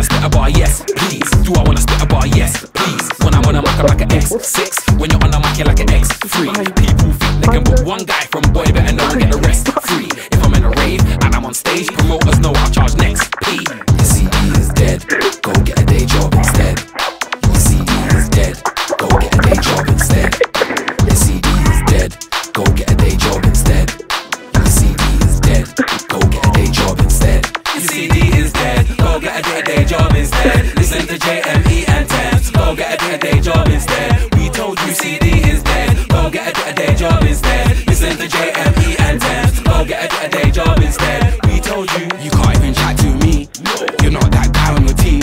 wanna spit a bar? Yes, please. Do I wanna spit a bar? Yes, please. When I'm on a mic, I'm like an X6. When you're on a mic, you're like an X3. People think they can book one guy from boy, better know I get the rest free. If I'm in a rave and I'm on stage, promoters know I'll charge next P. Your CD is dead, go get a day job instead. Your CD is dead, go get a day job instead. Your CD is dead, go get a day job instead. Your CD is dead, go get a day job instead. Your CD is dead, go get a day job instead. Listen to JME and Thames, go get a day job instead. We told you CD is dead, go get a day job instead. Listen to JME and Thames, go get a day job instead. We told you. You can't even chat to me. You're not that guy on your team.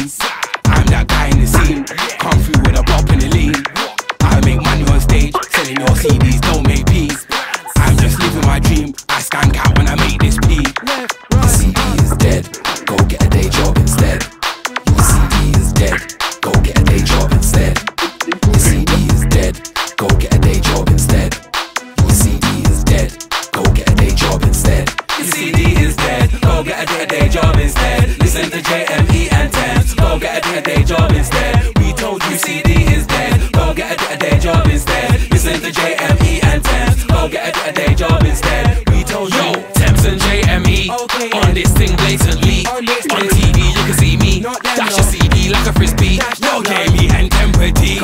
I'm that guy in the scene. Come through with a bop and a lean. I make money on stage, selling your CDs, don't make peace. I'm just living my dream. I skank out when I make this P. Your CD is dead, go get a day job instead. Your CD is dead, go get a day job instead. Your CD is dead, go get a day job instead. Your CD is dead, go get a day job instead. Your CD is dead, go get a day job instead. Listen to JME and Thames, go get a day job instead. We told you CD is dead, go get a day job instead. Listen to JME and Thames, go get a day job instead. We told you. Yo, Thames and JME, on this thing blatantly. On TV you can see me, dash your CD like a frisbee. Yo, JME and Temper D.